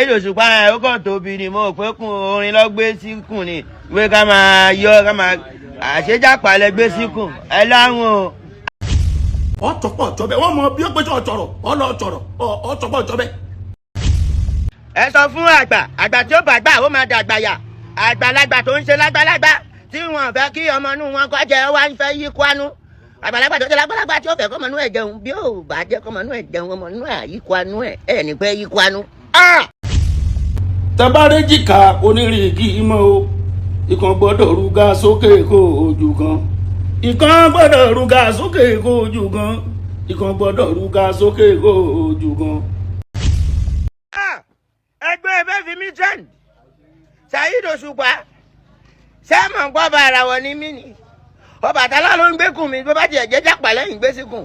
Èlò Òṣùpá ẹ̀ ó kàn tóbi ni mo pé kún orin lọ gbé síkùn ni pé ká máa yọ ká máa àṣejápa lẹ gbé síkùn ẹ láwọn o. Ọ̀tọ̀pọ̀ ọ̀tọ̀bẹ̀ wọ́n mọ bí ó péjọ ọ̀tọ̀rọ̀ ọlọ́ọ̀tọ̀rọ̀ ọ̀tọ̀pọ̀ ọ̀tọ̀bẹ̀. Ẹ sọ fún àgbà tí ó bàgbà ó máa dàgbà yà àgbàlagbà tó ń ṣe lágbàlagbà tí wọn fẹ́ kí ọmọ inú wọn kọ́ jẹ́ wá ń fẹ́ yí kwánú àgbàlagbà tó ṣe lágbàlagbà tí ó fẹ́ kọ́mọ inú ẹ̀ jẹun bí ó bá jẹ́ kọ́mọ inú ẹ̀ jẹun ọmọ inú ẹ̀ yí kwánú ẹ̀ ní pẹ́ yí kwánú. Tẹ́bárẹ́ jìkà onírìgì mọ́ o ìkan gbọ́dọ̀ rúgà sókè kó ojú kan ìkan gbọ́dọ̀ rúgà sókè kó ojú kan ìkan gbọ́dọ̀ rúgà sókè kó ojú kan. Ẹgbẹ́ ẹbẹ́ fi mí trend Saheed Òṣùpá sẹ́mọ̀ ń gbọ́ bá ara wọn ní mí ni Ọbàtálá ló ń gbẹ́kùn mi bó bá tiẹ̀ jẹ́ jápa lẹ́yìn gbé síkùn.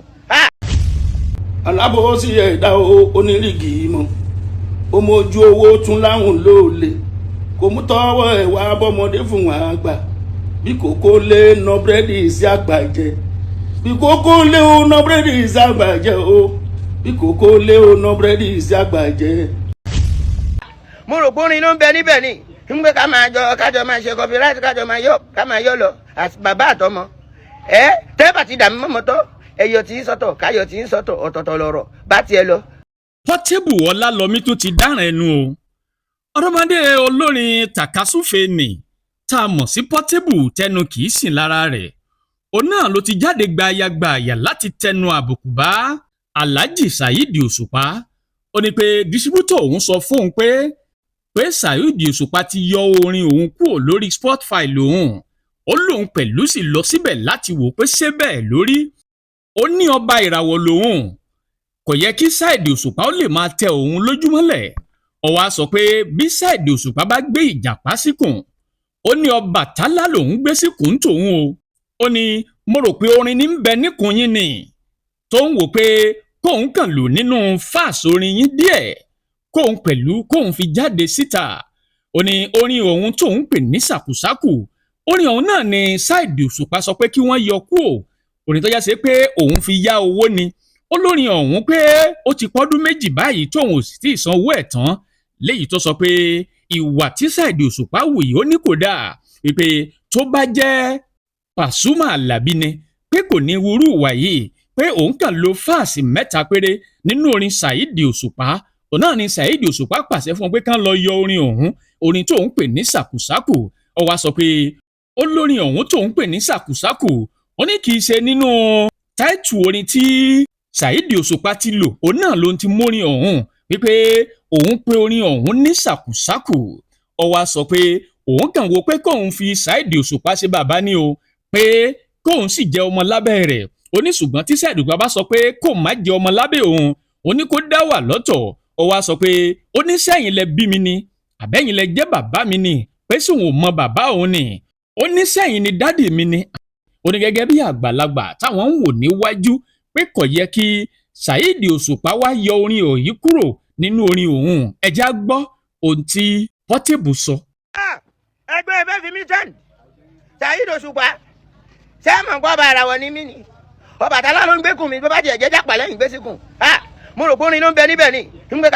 Alábò sí ẹ̀dá onírìgì mọ́ ó mójú owó tún láwùn lóòlè kò mú tọwọ́ ẹ̀ wá bọ́mọdé fún wọn àgbà bí kòkó lé ná búrẹ́dì sí àgbà jẹ bí kòkó lé ó ná búrẹ́dì sí àgbà jẹ o bí kòkó lé ó ná búrẹ́dì sí àgbà jẹ. Mo rò pé orin ló ń bẹ níbẹ̀ ni ń gbé kájọ máa ṣe copyright kájọ máa yọ lọ bàbá àtọmọ tẹ́bà ti dàmí mọ́mọ́tọ́ ẹyọ tí ń sọ́tọ̀ káyọ̀ tí ń sọ́tọ̀ ọ̀tọ̀ọ̀tọ̀ lọ̀rọ̀ bá tiẹ̀ lọ. Portable Ọlálọmí tó ti dáràn ẹnu o ọ̀dọ́mọdé olórin tàkasúfèé nì tá a mọ̀ sí Portable tẹnu kì í sìn lára rẹ̀ òun náà ló ti jáde gbayagbayà láti tẹnu àbùkù bá Alhaji Saheed Òṣùpá ó ní pé distributor òun sọ fóun pé Saheed Òṣùpá ti yọ orin òun kúrò lórí Spotify lòun ó lóun pẹ̀lú sì lọ síbẹ̀ láti wò pé ṣé bẹ́ẹ̀ lórí ó ní ọba ìràwọ̀ lòun kò yẹ kí Saheed Òṣùpá ó lè máa tẹ òun lójúmọ́lẹ̀ ó wá sọ pé bí Saheed Òṣùpá bá gbé ìjàpá síkùn ó ní Ọbàtálá lòun gbé síkùn tòun o ó ní mo rò pé orin ní ń bẹ níkùn yín ni tó ń wò pé kóun kàn lò nínú fáàsì orin yín díẹ̀ kóun fi jáde síta ó ní orin òun tóun pè ní sàkùsákù orin òun náà ni Saheed Òṣùpá sọ pé kí wọ́n yọ kúò orin tó yá sí pé òun fi yá owó ni olórin ọ̀hún pé ó ti pọ́dún méjì báyìí tóun ò sì tí ì san owó ẹ̀ tán léyìí tó sọ pé ìwà tí Saheed Òṣùpá wù yìí ó ní kò dáa wípé tó bá jẹ́ Pasuma Àlàbí ni pé kò ní wúrú ìwà yìí pé òun kàn lo fáàsì mẹ́ta péré nínú orin Saheed Òṣùpá òun náà ni Saheed Òṣùpá pàṣẹ fún un pé kán lọ yọ orin ọ̀hún orin tóun pè ní sàkùsákù ó wá sọ pé olórin ọ̀hún tóun pè ní sàkùsákù ó ní kì í ṣe nínú táìtù orin tí Saheed Òṣùpá ti lò òun náà ló ti mórin ọ̀hún wípé òun pè orin ọ̀hún ní sàkùsákù ó wá sọ pé òun kàn wò pé kóun fi Saheed Òṣùpá ṣe bàbá ni o pé kóun sì jẹ́ ọmọ lábẹ́ rẹ̀ ó ní ṣùgbọ́n tí Saheed Òṣùpá bá sọ pé kóun má jẹ́ ọmọ lábẹ́ òun ó ní kó dá wà lọ́tọ̀ ó wá sọ pé ó ní sẹ́yìn lẹ bí mi ni àbẹ́yìn lẹ jẹ́ bàbá mi ni pé sì òun mọ bàbá òun ni ó ní sẹ́yìn ni dádì mi ni ó ní gẹ́gẹ́ bí àgbàlagbà táwọn ń wò níwájú pé kò yẹ kí Saheed Òṣùpá wá yọ orin òyìn kúrò nínú orin òun ẹjẹ́ á gbọ́ ohun tí Portable sọ. Ẹgbẹ́ ẹbẹ́ fi mí trend Saheed Òṣùpá sẹ́mọ̀ ń gbọ́ bá ara wọn ní mí ni Ọbàtálá ló ń gbẹ́kùn mi bó bá tiẹ̀ jẹ́ jápa lẹ́yìn gbé síkùn. Mo rò pé orin ló ń bẹ níbẹ̀ ni ń gbé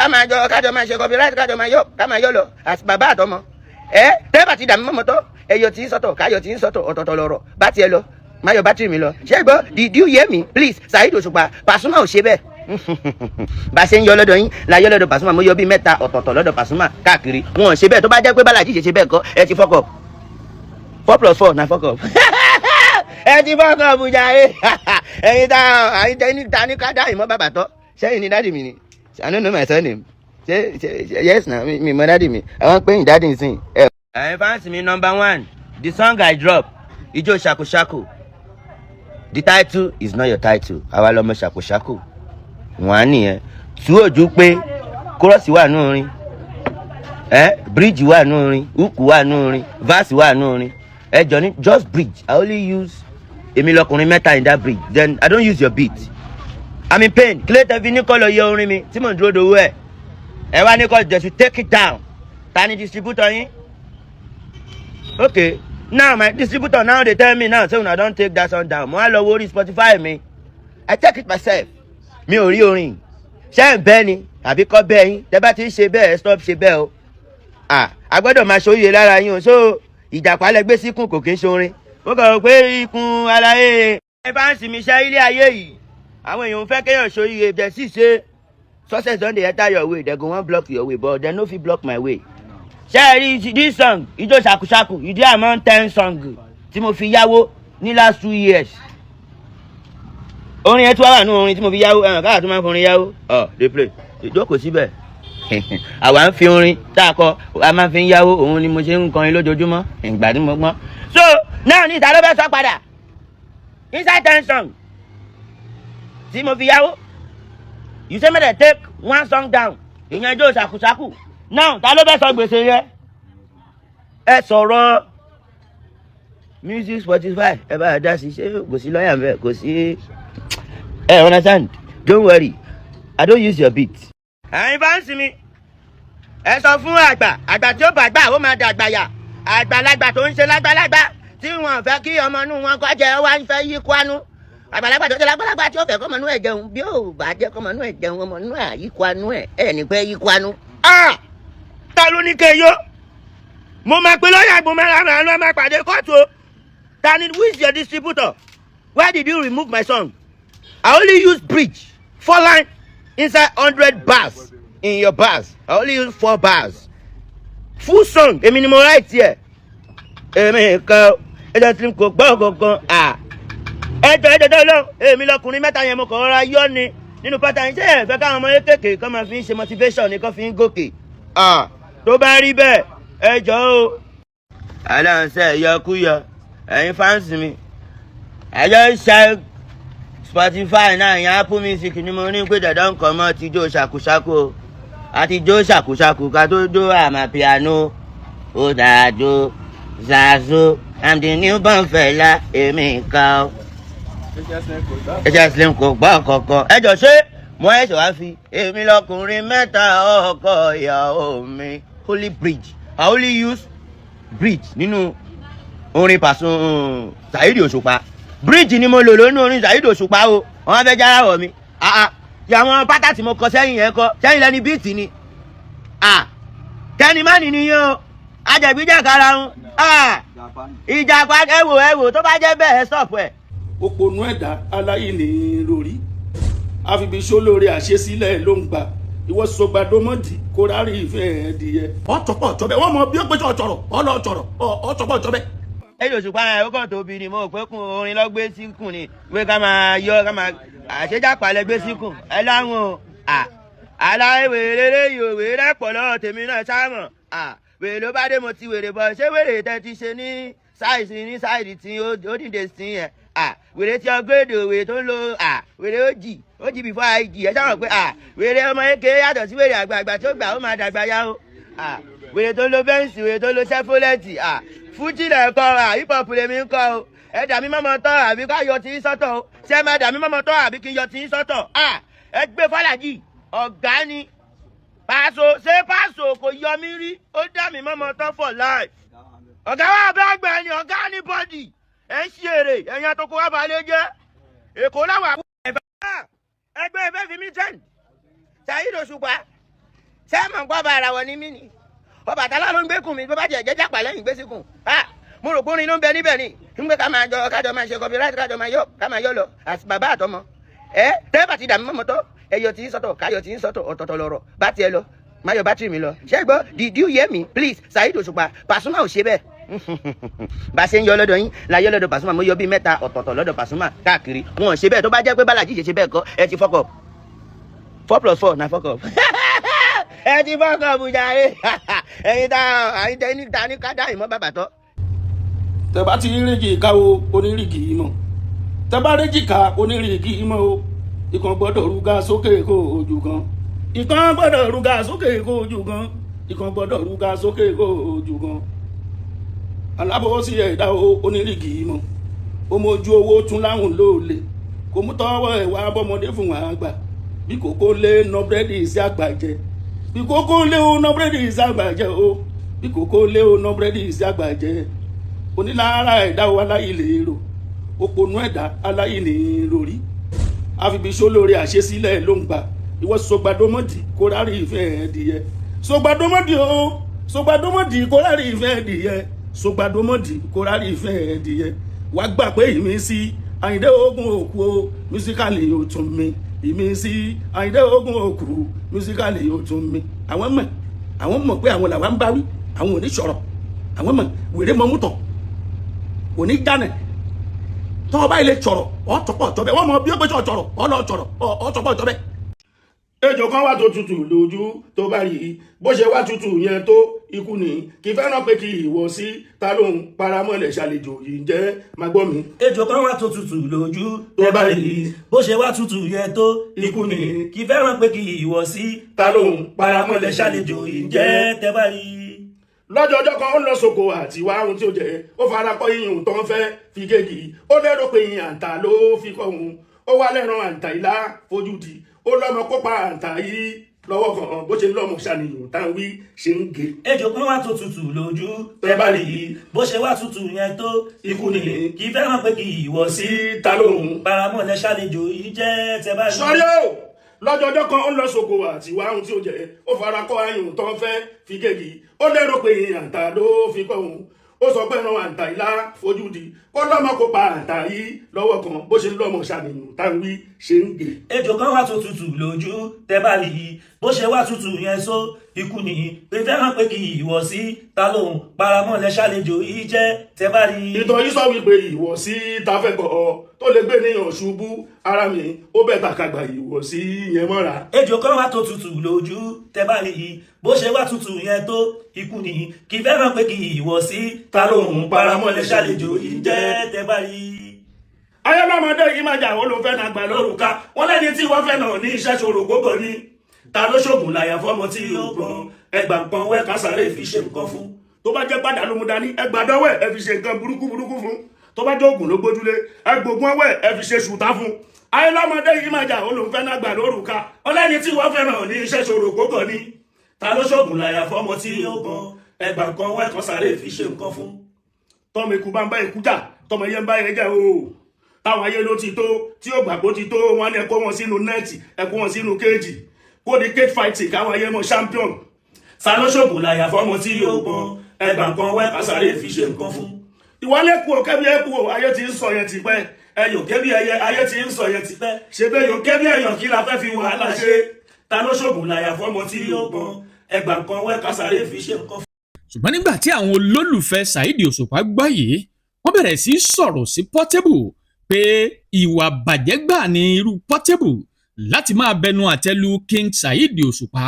kájọ máa ṣe copyright kájọ máa yọ lọ bàbá àtọmọ tẹ́bà ti dàmí mọ́mọ́tọ́ ẹyọ tí ń sọ́tọ̀ káyọ̀ tí ń sọ́tọ̀ ọ̀tọ̀ọ̀tọ̀ lọ̀rọ̀ bá tiẹ̀ lọ máa yọ bátìrì mi lọ ṣé gbọ́ did you hear me please Saheed Òṣùpá Pasuma ò ṣe bẹ́ẹ̀ bá a ṣe ń yọ lọ́dọ̀ yín la yọ lọ́dọ̀ Pasuma mo yọ bíi mẹ́ta ọ̀tọ̀ọ̀tọ̀ lọ́dọ̀ Pasuma káàkiri wọn ò ṣe bẹ́ẹ̀ tó bá jẹ́ pé Balaji ṣe bẹ́ẹ̀ kọ́ ẹ ti fuck up 4+4 na fuck up ẹ ti fuck up jàre ẹ̀yin ta ní ká dá ìmọ̀ bàbà tọ́ sẹ́yìn ni dádì mi ni I don't know my surname yes na mi mọ dádì mi àwọn pé yín dádì nsìn. ẹ̀yin fans mi #1 the song I drop ijó ṣakoṣako the title is not your title àwa lọmọ ṣakoṣako wọn á nìyẹn tú òjú pé kórọ́ọ̀sì wà nù orin bridge wà nù orin hook wà nù orin verse wà nù orin ẹ jọ ní just bridge I only use èmi lọkùnrin mẹ́ta in that bridge then I don't use your beat I'm in pain kílẹ̀ tẹ́ fi ní kọ́ lọ yẹ orin mi tí mò ń dúró dowó ẹ wá ní kọ́ just take it down ta ni distributor yín okay now my distributor now they tell me now say una don take that song down mo wá lọ wo orí Spotify mi I check it myself mi ò rí orin ṣé ń bẹ́ ni àbí kọ́ bẹ́ẹ̀ yín tẹ́ bá ti ń ṣe bẹ́ẹ̀ stop ṣe bẹ́ẹ̀ o a gbọ́dọ̀ máa ṣoríire lára yín o so ìjàpá lẹ gbé síkùn kò kí ń ṣorin ó kàn rò pé ikùn aláyé ẹ bá ń sinmi iṣẹ́ ilé ayé yìí àwọn èèyàn fẹ́ kéèyàn ṣoríire jẹ́ sì ṣe success don dey enter your way they go wan block your way but they no fit block my way. ṣé ẹ rí this song ijó ṣàkúṣàkù ìdí àmọ́ 10 song tí mo fi yáwó ní last 2 years orin yẹn tí wàá wà nù orin tí mo fi yáwó káà tó máa ń forin yáwó dey play ìjókòó síbẹ̀ àwa ń fi orin tá a kọ a máa fi ń yáwó òun ni mo ṣe ń kọrin lójoojúmọ́ ìgbà tí mo gbọ́n. so náà ní ìta ló fẹ́ sọ padà inside 10 song tí mo fi yáwó you say make dem take 1 song down ìyẹn ijó ṣàkúṣàkù now ta ló fẹ́ sọ gbèsè yẹn ẹ sọ̀rọ̀ music Spotify ẹ bá dá sí ṣé kò sí lọ́ọ̀yà bẹ́ẹ̀ kò sí ẹ understand don't worry I don't use your beat. ẹ̀yin bá ń sinmi ẹ sọ fún àgbà tí ó bàgbà ó máa dàgbà yà àgbàlagbà tó ń ṣe lágbàlagbà tí wọn fẹ́ kí ọmọ inú wọn kọ́ jẹ́ wá ń fẹ́ yí kwánú àgbàlagbà tó ṣe lágbàlagbà tí ó fẹ́ kọ́mọ inú ẹ̀ jẹun bí ó bá jẹ́ kọ́mọ inú ẹ̀ jẹun ọmọ inú ẹ̀ yí kwánú ẹ̀ ní pẹ́ yí kwánú. ta ló ní keyo mo máa pe lọ́yà mo máa pàdé kóòtù o ta ni who is your distributor why did you remove my song I only use bridge 4 line inside 100 bars in your bars I only use 4 bars full song èmi ni mo write here èmi kan ẹjọ́ tí kò gbọ́ kankan ẹjọ́ tó lọ èmi lọkùnrin mẹ́ta yẹn mo kàn rọra yọ ni nínú pátá yín ṣé ẹ fẹ́ káwọn ọmọ kéékèèké kan máa fi ń ṣe motivation ni kan fi ń gòkè tó bá rí bẹ́ẹ̀ ẹjọ́ o. aláǹsẹ̀ yọkúyọ ẹ̀yin fáǹsì mi ẹjọ́ ṣe Spotify náà yẹn Apple Music ni mo ní pé dandan nǹkan mọ́ ti jó ṣàkúṣàkú àti jó ṣàkúṣàkú ká tó jó àmàpíànó ó dájó zazo I'm the newborn fella èmi kan ẹjẹ slim kò gbọ́ kankan ẹjọ ṣé mo ẹ̀ṣọ́ wá fi èmi lọkùnrin mẹ́ta ọkọ ìyàwó mi holy bridge I only use bridge nínú orin Pasuma Saheed Òṣùpá bridge ni mo lò lónú orin Saheed Òṣùpá o wọn fẹ́ jára wọ̀ mi yàwọn pátá tí mo kọ sẹ́yìn yẹn kọ sẹ́yìn lẹ́ni bíìtì ni kẹ́ni má nìyí o ajẹ̀gbíjà kára ń ìjàpá ẹ̀wò tó bá jẹ́ bẹ́ẹ̀ stop ẹ̀. òpònú ẹ̀dá aláyé ní lórí àfibíṣó lórí àṣesílẹ̀ ló ń gbà ìwọ sọgbàdọmọdì kó rárí ìfẹ́ ẹ̀dìyẹ. ọ̀tọ̀pọ̀ ọ̀tọ̀bẹ̀ wọ́n mọ bí ó péjọ ọ̀tọ̀rọ̀ ọ̀tọ̀rọ̀ ọ̀tọ̀pọ̀ ọ̀tọ̀bẹ̀. Saheed Òṣùpá ẹ̀ ó kàn tóbi ni mo pé kún orin lọ gbé síkùn ni pé ká máa yọ ká máa àṣejápa lẹ gbé síkùn ẹ láwọn aláwèrè lẹ́yìn òwèrè pọ̀ lọ́wọ́ tèmi náà sáàmọ̀ wèrè ló bá dé mo ti wèrè bọ̀ ṣé wèrè tẹ́ ti ṣe ní sáìdì tí ó dìde sí yẹn wèrè tí ọgọ́dọ̀ wèrè tó ń lo wèrè ó jì before IG ẹ sáwọn pé wèrè ọmọ eke yàtọ̀ sí wèrè àgbààgbà tí ó gbà ó máa dàgbà yá o wèrè tó ń lo bẹ́ǹsì wèrè tó ń lo sẹ́fólẹ́tì fújì lẹ̀ kọ́ hip hop lèmi ń kọ́ o ẹ dà mí mọ́mọ́ tọ́ àbí ká yọ tí ń sọ́tọ̀ o ṣé ẹ máa dà mí mọ́mọ́ tọ́ àbí kí n yọ tí ń sọ́tọ̀ ẹ gbé Fàlàjì ọ̀gá ni Paso ṣé Paso kò yọ mí rí ó dà mí mọ́mọ́ tọ́ for life ọ̀gá wa bá gbà ẹni ọ̀gá ní bọ́dì ẹ̀ ń ṣe èrè ẹ̀yìn àtọkọ wa balẹ̀ jẹ́ èkó láwà. ẹgbẹ́ ẹ̀fẹ́ fi mí tẹ́ǹ Saheed Òṣùpá ṣé ẹ̀ mọ̀ ń gbọ́ bá ara wọn ní mí ni Ọbàtálá ló ń gbé kùn mi bó bá jẹ́ jẹ́jà pàlẹ́ yìí gbé sí kùn mo rò pé orin ló ń bẹ níbẹ̀ ni nígbà kájọ máa ṣe copyright kájọ máa yọ lọ àti bàbá àtọmọ tẹ́ẹ̀bà ti dàmí mọ́mọ́tọ́ ẹyọ tí ń sọ́tọ̀ káyọ̀ tí ń sọ́tọ̀ ọ̀tọ̀ọ̀tọ̀ lọ̀rọ̀ bá tiẹ̀ lọ máa yọ bátìrì mi lọ ṣé gbọ́ did you hear me please Saheed Òṣùpá Pasuma ò ṣe bẹ́ẹ̀ bá a ṣe ń yọ lọ́dọ̀ yín la yọ lọ́dọ̀ Pasuma mo yọ bíi 3 ọ̀tọ̀ọ̀tọ̀ lọ́dọ̀ Pasuma káàkiri wọn ò ṣe bẹ́ẹ̀ tó bá jẹ́ pé Balaji ṣe bẹ́ẹ̀ kọ́ ẹ ti fuck up 4 + 4 na fuck up ẹ ti fuck up jàre ẹ̀yin ta ní ká dá ìmọ̀ bàbà tọ́. tẹ bá ti ríjì ká o onírìgì mọ tẹ bá ríjì ká onírìgì mọ o ìkan gbọ́dọ̀ rúgà sókè kó ojú kan ìkan gbọ́dọ̀ rúgà sókè kó ojú kan ìkan gbọ́dọ̀ rúgà sókè kó ojú kan alábòsí ẹ̀dá onírìgì mọ ó mójú owó tún láwùn lóòlè kò mú tọwọ́ ẹ̀ wá bọ́mọdé fún wọn àgbà bí kòkó lé ná búrẹ́dì sí àgbà jẹ bí kòkó lé ó ná búrẹ́dì sí àgbà jẹ o bí kòkó lé ó ná búrẹ́dì sí àgbà jẹ onílára ẹ̀dá aláyè lè rò òpònú ẹ̀dá aláyè ní lórí àfibíṣó lórí àṣesílẹ̀ ló ń gbà ìwọ sọgbàdọmọdì kó rárí ìfẹ́ ẹdìyẹ sọgbàdọmọdì o sọgbàdọmọdì kó rárí ìfẹ́ ẹdìyẹ sọgbàdọmọdì kó rárí ìfẹ́ ẹdìyẹ wàá gbà pé ìmísí Àyìndé Ògún Òkú o mísíkàlì yóò tún mi ìmísí Àyìndé Ògún Òkú mísíkàlì yóò tún mi àwọn mọ̀ pé àwọn làwọn ń bá wí àwọn ò ní sọ̀rọ̀ àwọn mọ̀ wèrè mọ́ mútọ̀ ò ní jánẹ̀ tọ́ ọba ilé sọ̀rọ̀ ọ̀tọ̀pọ̀ ọ̀tọ̀bẹ̀ wọ́n mọ bí ó gbé sọ̀rọ̀ ọlọ́ọ̀tọ̀rọ̀ ọ̀tọ̀pọ̀ ọ̀tọ̀bẹ̀. ejò kan wà tó tutù lójú tó bá rí bó ṣe wá tutù yẹn tó ikú ni kì í fẹ́ràn pé kí ìwọ sí ta ló ń paramọ́lẹ̀ ṣàlejò yìí jẹ́ máa gbọ́ mi. ejò kan wà tó tutù lójú tó bá rí bó ṣe wá tutù yẹn tó ikú ni kì í fẹ́ràn pé kí ìwọ sí ta ló ń paramọ́lẹ̀ ṣàlejò yìí jẹ́ tẹ́ bá rí. lọ́jọ́jọ́ kan ó lọ sóko àti wá ohun tí ó jẹ ó fara kọ́ iyùn tó ń fẹ́ fi kéèkì ó lérò pé iyùn àǹtà ló fi kọ́ òun ó wá lẹ́ran àǹtà ìlà fojú di ó lọ́mọ kópa àǹtà yìí lọ́wọ́ kan bó ṣe lọ́mọ ṣàníyàn táwọn wí ṣe ń ge. ejò kan wà tó tutù lójú tẹ́ bá rí bó ṣe wá tutù yẹn tó ikú ni kì í fẹ́ràn pé kí ìwọ sí ta lóhùn paramọ́lẹ̀ ṣàlejò yìí jẹ́ tẹ́ bá rí. sọ́rí o lọ́jọ́jọ́ kan ó lọ sóko àti wá ohun tí ó jẹ ó fara kọ́ ayùn tó ń fẹ́ fi kéèkì ó lérò pé àǹtà ló fi kọ́ òun ó sọ pé ẹran àǹtà ìlà fojú di ó lọ́mọ kó pa àǹtà yìí lọ́wọ́ kan bó ṣe lọ́mọ ṣàníyàn táwọn wí ṣe ń ge. ejò kan wà tó tutù lójú tẹ́ bá rí bó ṣe wá tutù yẹn só ikú ni pé fẹ́ràn pé kí ìwọ sí ta lóhùn paramọ́lẹ̀ ṣàlejò yìí jẹ́ tẹ́ bá rí. ìtàn yìí sọ wípé ìwọ sí ta fẹ́ gbọ́ ọ tó lè gbé níyàn ṣubú ara mi ó bẹ̀ tàkàgbà ìwọ sí yẹn mọ́ra. ejò kan wà tó tutù lójú tẹ́ bá rí bó ṣe wá tutù yẹn tó ikú ni kì í fẹ́ràn pé kí ìwọ sí ta lóhùn paramọ́lẹ̀ ṣàlejò yìí jẹ́ tẹ́ bá rí. ayọ́lọ́mọdé yìí máa jà wọ́n ló fẹ́ náà gbà lórúkà wọ́n lẹ́ni tí wọ́n fẹ́ náà ní iṣẹ́ ṣòro gbogbo ní ta ló ṣògùn láyà fọ́mọ tí yóò gbọ́n ẹgbà nǹkan wẹ́ kásáré fi ṣe nǹkan fún tó bá jẹ́ padà ló mú dání ẹgbà dọ́wẹ́ ẹ fi ṣe nǹkan burúkú fún tó bá jẹ́ ògùn ló gbójúlé ẹgbògùn ọwẹ́ ẹ fi ṣe ṣùtá fún ayọ́lọ́mọdé yìí máa jà wọ́n ló fẹ́ náà gbà lórúkà wọ́n lẹ́ni tí wọ́n fẹ́ náà ní iṣẹ́ ṣòro gbogbo ní ta ló ṣògùn láyà fọ́mọ tí yóò gbọ́n ẹgbà nǹkan wẹ́ kásáré fi ṣe nǹkan fún tọ́mọ ikú bá ń bá ikú jà tọ́mọ yẹn ń bá yẹn jà o táwọn ayé ló ti tó tí ó gbàgbó ti tó wọn ní ẹkọ wọn sínú nẹẹtì ẹkọ wọn sínú kéèjì kó ní cage fighting káwọn ayé mọ champion sanóṣògùn láyà fọmọ tí yóò gbọ́n ẹgbà kan wẹ kásáré fi ṣe nǹkan fún. ìwọlé kú o kẹbi ẹ kú o ayé ti ń sọ yẹn ti pẹ́ ẹyọ kẹbi ẹyẹ ayé ti ń sọ yẹn ti pẹ́ ṣebí ẹyọ kẹbi ẹyàn kí la fẹ́ fi wàhálà ṣe tanóṣògùn láyà fọmọ tí yóò gbọ́n ẹgbà kan wẹ kásáré fi ṣe nǹkan fún. ṣùgbọ́n nígbà tí àwọn olólùfẹ́ Saheed Òṣùpá gbọ́ yìí wọ́n bẹ̀rẹ̀ sí sọ̀rọ̀ sí Portable pé ìwà bàjẹ́ gbà ní irú Portable láti máa bẹnu àtẹ́lu King Saheed Òṣùpá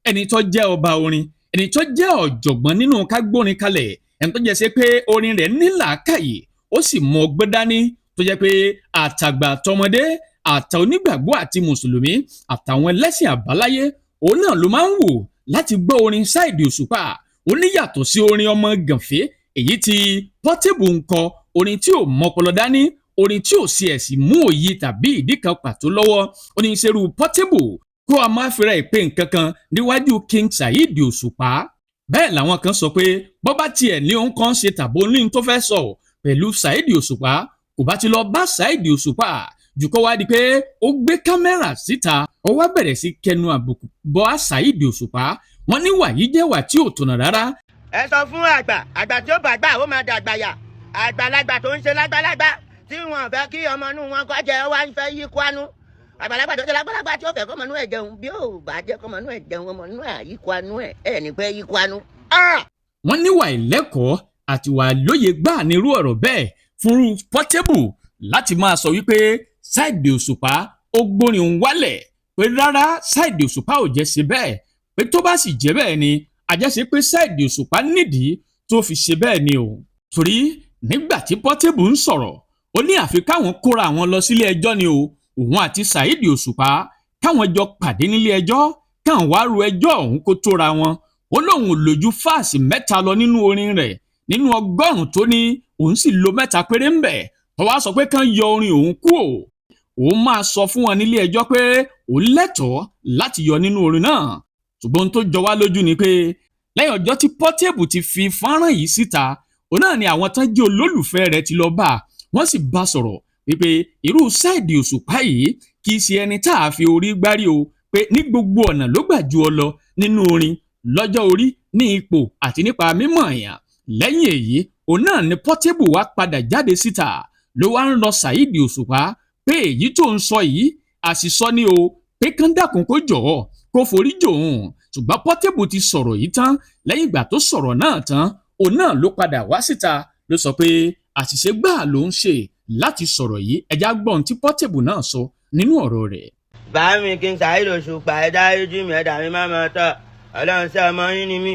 ẹni tó jẹ́ ọba orin ẹni tó jẹ́ ọ̀jọ̀gbọ́n nínú kágbórin kalẹ̀ ẹni tó jẹ́ sí pé orin rẹ̀ ní làákàyè ó sì mọ ọgbẹ́ dání tó jẹ́ pé àtàgbà tọmọdé àtà onígbàgbọ́ àti mùsùlùmí àtàwọn ẹlẹ́sìn àbáláyé òun náà ló máa ń wò láti gbọ́ orin Saheed Òṣùpá ó ní yàtọ̀ sí orin ọmọ gànfẹ́ èyí tí Portable ń kọ orin tí ò mọ́pọlọ dání orin tí ò sí ẹ̀sìn mú òye tàbí ìdí kan pàtó lọ́wọ́ oníṣẹ́rú Portable kó a máa fẹ́ra ìpè nǹkan kan níwájú King Saheed Òṣùpá bẹ́ẹ̀ làwọn kan sọ pé bọ́bá tiẹ̀ ní òun kan ṣe tàbí onírin tó fẹ́ sọ pẹ̀lú Saheed Òṣùpá kò bá ti lọ bá Saheed Òṣùpá jù kó wá di pé ó gbé kámẹ́rà síta ó wá bẹ̀rẹ̀ sí kẹnu àbùkù bọ́ Saheed Òṣùpá wọ́n ní wàyí jẹ́ wà tí ò tọ̀nà rárá. ẹ sọ fún àgbà tí ó bàgbà ó máa dàgbà yà àgbàlagbà tó ń ṣe lágbàlagbà tí wọn fẹ́ kí ọmọ inú wọn kọjá wá ń fẹ́ yí kwanu àgbàlagbà tó ṣe lágbàlagbà tí ó fẹ́ kọmọ inú ẹ̀ jẹun bí ó bá jẹ́ kọmọ inú ẹ̀ jẹun ọmọ inú ẹ̀ yí kwanu ẹ̀ ní pẹ́ yí kwanu. wọ́n níwà ìlẹ́kọ̀ọ́ àti wà lóye gbà nírú ọ̀rọ̀ bẹ́ẹ̀ fún Portable láti máa sọ wípé Saheed Òṣùpá ó gbórin òun wálẹ̀ pé rárá Saheed Òṣùpá ò jẹ́ ṣe bẹ́ẹ̀ pé tó bá sì jẹ́ bẹ́ẹ̀ ni àjẹsí pé Saheed Òṣùpá nídìí tó fi ṣe bẹ́ẹ̀ ni o torí nígbà tí Portable ń sọ̀rọ̀ ó ní àfi káwọn kóra àwọn lọ sílé ẹjọ́ ni o òun àti Saheed Òṣùpá káwọn jọ pàdé nílé ẹjọ́ káwọn wá ru ẹjọ́ ọ̀hún kó tóra wọn ó lóun ò lójú fáàsì 3 lọ nínú orin rẹ̀ nínú 100 tó ní òun sì lo 3 péré ń bẹ̀ tó wá sọ pé kán yọ orin òun kú o òun máa sọ fún wọn nílé ẹjọ́ pé òun lẹ́tọ̀ọ́ láti yọ nínú orin náà ṣùgbọ́n tó jọ wá lójú ni pé lẹ́yìn ọjọ́ tí Portable ti fi fọ́nrán yìí síta òun náà ni àwọn tán jẹ́ olólùfẹ́ rẹ̀ ti lọ bá wọ́n sì bá sọ̀rọ̀ wípé irú Saheed Òṣùpá yìí kì í ṣe ẹni tá a fi orí gbárí o pé ní gbogbo ọ̀nà ló gbà ju ọ lọ nínú orin, lọ́jọ́ orí, ní ipò àti nípa mímọ̀ èèyàn. Lẹ́yìn èyí òun náà ni Portable wá padà jáde síta ló wá ń lọ Saheed Òṣùpá pé èyí tó ń sọ yìí àṣìsọ ni o, pé kán dákun kó jọ̀ọ́ kó forí jòun. Ṣùgbọ́n Portable ti sọ̀rọ̀ yìí tán, lẹ́yìn ìgbà tó sọ̀rọ̀ náà tán òun náà ló padà wá síta ló sọ pé àṣìṣe gbáà ló ń ṣe láti sọ̀rọ̀ yìí. Ẹja gbọ́n tí Portable náà sọ nínú ọ̀rọ̀ rẹ̀. Bàámi King Saheed Òṣùpá ẹ̀dá ojú mi ẹ̀dá mi máa mọ̀ tọ́ ọlọ́run sí ọmọ yín ni mí.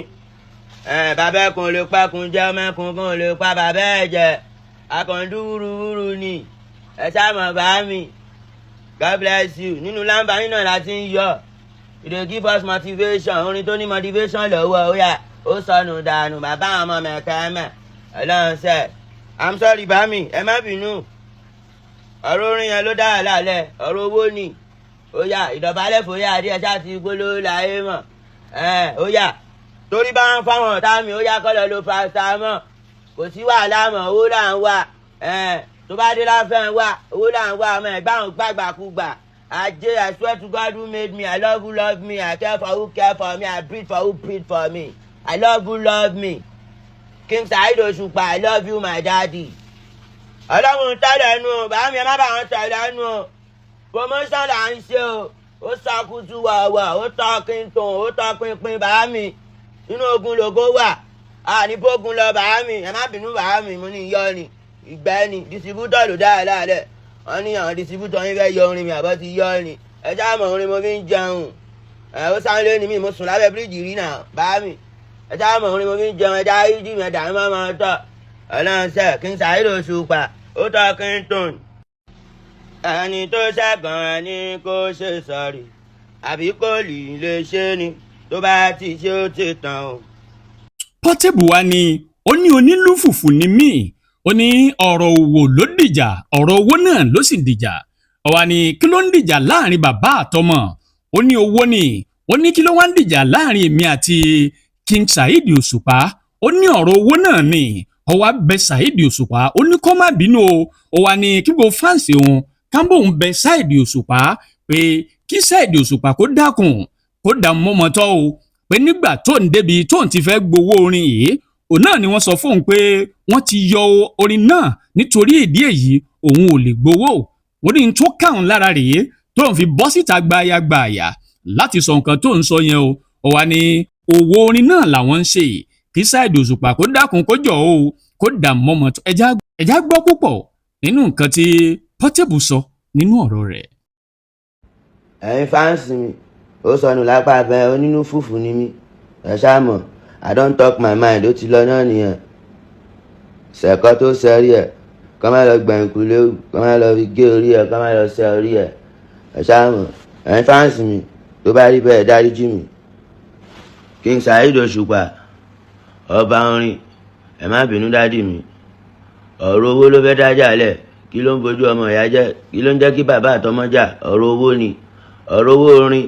Bàbá ẹkùn lè pa kùn jẹ́ mẹ́kùn kùn lè pa bàbá ẹ̀jẹ̀ akọ̀ǹdú wúruwúru ni ẹ sáàmọ̀ Bàámi. God bless you. Nínú lámbà yín náà láti ń yọ. You dey give us motivation. Orin tó ní motivation lọ́wọ́ ó yà ó sọnù dànù bàbá àwọn ọmọ mẹ̀kẹ́mẹ̀ ọlọ́run sẹ́. I'm sorry Bàámi ẹ má bínú. Ọ̀rọ̀ orin yẹn ló dára lálẹ́ ọ̀rọ̀ owó ni. Ó yá ìdọ̀bálẹ̀ fòyà díẹ̀ ṣáà ti gbólóhùn láyé mọ̀. Ó yá torí bá ń fáwọn ọ̀tá mi ó yá kọ́lọ̀ ló paracetamol kò sí wàhálà mọ́ owó là ń wà. Tó bá dé láfẹ́ ń wà owó là ń wà ọmọ ẹ̀gbá òun gbàgbàkúgbà. Ajé I swear to God who made me, I love who love me, I care for who care for me, I breathe for who breathe for me, I love who love me. King Saheed Òṣùpá I love you my daddy. Ọlọ́run tẹ́lẹ̀ nu o Bàámi ẹ má bà wọ́n tẹ̀lé nu o promotion là ń ṣe o ó sọkútù wàwà ó tọ́ kíntùn ó tọ́ pinpin Bàámi nínú ogun lògó wà ní bógun lọ Bàámi ẹ má bínú Bàámi mo ní yọ ni ìgbẹ́ ni distributor ló dára láàlẹ̀ wọ́n ní àwọn distributor yín fẹ́ yọ orin mi àbọ̀ ti yọ ni ẹ já mọ̀ orin mo fi ń jẹun ó sáńlé ni mi mo sùn lábẹ́ bíríìjì rí náà Bàámi ẹ já mọ̀ orin mo fi ń jẹun ẹ já ìdí mi ẹ̀dá mi máa tọ̀ ọlọ́run sẹ́ King Saheed Òṣùpá ó tọ́ kíntùn ẹni tó ṣẹ́gun ẹni kó ṣe sọ̀rí àbí kò lè ṣe ni tó bá ti ṣe ó ti tàn o. Portable wa ni ó ní onílù fùfù ni mí, ó ní ọ̀rọ̀ òwò ló dìjà ọ̀rọ̀ owó náà ló sì dìjà. Ó wá ní kí ló ń dìjà láàrin bàbá àtọmọ, ó ní owó ni, ó ní kí ló wá ń dìjà láàrin èmi àti King Saheed Òṣùpá, ó ní ọ̀rọ̀ owó náà ni. Ó wá bẹ̀ Saheed Òṣùpá ó ní kó má bínú o, ó wá ní kí gbogbo fáǹsì òun kámbó ń bẹ̀ Saheed Òṣùpá pé kí Saheed Òṣùpá kó dákun kó dà mọ́mọ́tọ́ o, pé nígbà tó ń débi tó ń ti fẹ́ gbowó orin yìí òun náà ni wọ́n sọ fóun pé wọ́n ti yọ orin náà nítorí ìdí èyí òun ò lè gbowó. Ó ní tó káwọn lára rèé tó ń fi bọ́ síta gbàyàgbàyà láti sọ nǹkan tó ń sọ yẹn o. Ó wá ní owó orin náà làwọn ń ṣe kí Saheed Òṣùpá kó dákun kó jọ o kó dà mọ́mọ́tọ́. Ẹja gbọ́ púpọ̀ nínú nǹkan tí Portable sọ nínú ọ̀rọ̀ rẹ̀. Ẹ̀yin fáǹsì mi ó sọnù lápá abẹ onínú fùfù ni mí ẹ ṣáà mọ̀ I don talk my mind ó ti lọ náà nìyẹn ṣẹ̀kọ́ tó ṣẹ́rí ẹ̀ kọ́ má lọ gbẹ̀ǹkú léwu kọ́ má lọ fi gé orí ẹ̀ kọ́ má lọ ṣẹ́ orí ẹ̀ ẹ ṣáà mọ̀ ẹ̀yin fáǹsì mi tó bá rí bẹ́ẹ̀ dáríjì mi. King Saheed Òṣùpá ọba orin ẹ má bínú dádì mi ọ̀rọ̀ owó ló fẹ́ dájà lẹ̀ kí ló ń bojú ọmọ ìyá jẹ́ kí ló ń jẹ́ kí bàbá àtọmọ jà ọ̀rọ̀ owó ni ọ̀rọ̀ owó orin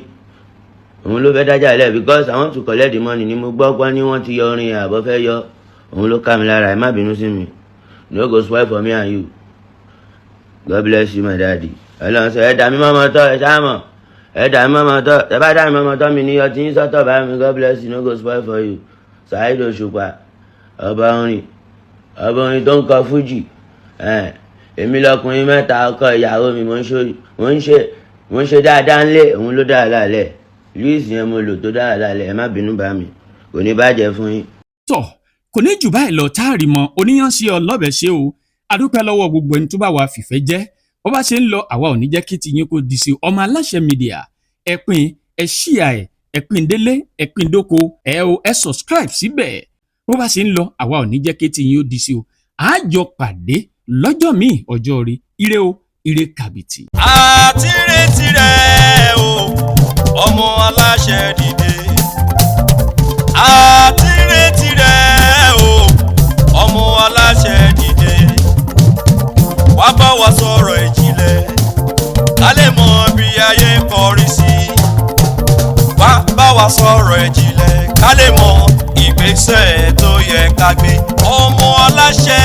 òun ló fẹ́ dájà lẹ̀ because I want to collect the money ni mo gbọ́ pé ní wọ́n ti yọ orin àbọ̀ fẹ́ yọ òun ló ká mi lára ẹ má bínú sí mi no go spoil for me and you God bless you my daddy ọlọ́run sọ ẹ̀dá mi mọ́mọ́ tọ́ ẹ sáà mọ̀ ẹ̀dá mi mọ́mọ́ tọ́ ẹ bá dá mi mọ́mọ́ tọ́ mi ní ọtí yín sọ́tọ̀ bá mi God bless you no go spoil for you Saheed Òṣùpá ọba orin tó ń kọ fújì èmi lọkùnrin mẹ́ta ọkọ ìyàwó mi mo ń ṣe dáadáa ńlé òun ló dára lálẹ́ Louis yẹn mo lò tó dára lálẹ́ ẹ má bínú bá mi kò ní bàjẹ́ fún yín. Tọ́ kò ní jù báyìí lọ táàrí mọ oníyànṣe ọlọ́bẹ̀ ṣe o adúpẹ́ lọ́wọ́ gbogbo ẹni tó bá wà fìfẹ́ jẹ́ bó bá ṣe ń lọ àwa ò ní jẹ́ kí tiyín kó di sí ọmọ aláṣẹ mídíà ẹ pín ẹ ṣíà ẹ pín délé ẹ pín dóko ẹ subscribe síbẹ̀ bó bá ṣe ń lọ àwa ò ní jẹ́ kí tiyín ó di sí o àjọ pàdé lọ́jọ́ míì ọjọ́ rí ire o ire kàbìtì. àtirẹ̀tirẹ̀ o ọmọ aláṣẹ dìde àtirẹ̀tirẹ̀ o ọmọ aláṣẹ dìde wá bá wa sọ̀rọ̀ ìjìnlẹ̀ ká lè mọ bí ayé kọrí sí wá bá wa sọ̀rọ̀ ìjìnlẹ̀ ká lè mọ ìgbésẹ̀ tó yẹ ká gbé ọmọ aláṣẹ.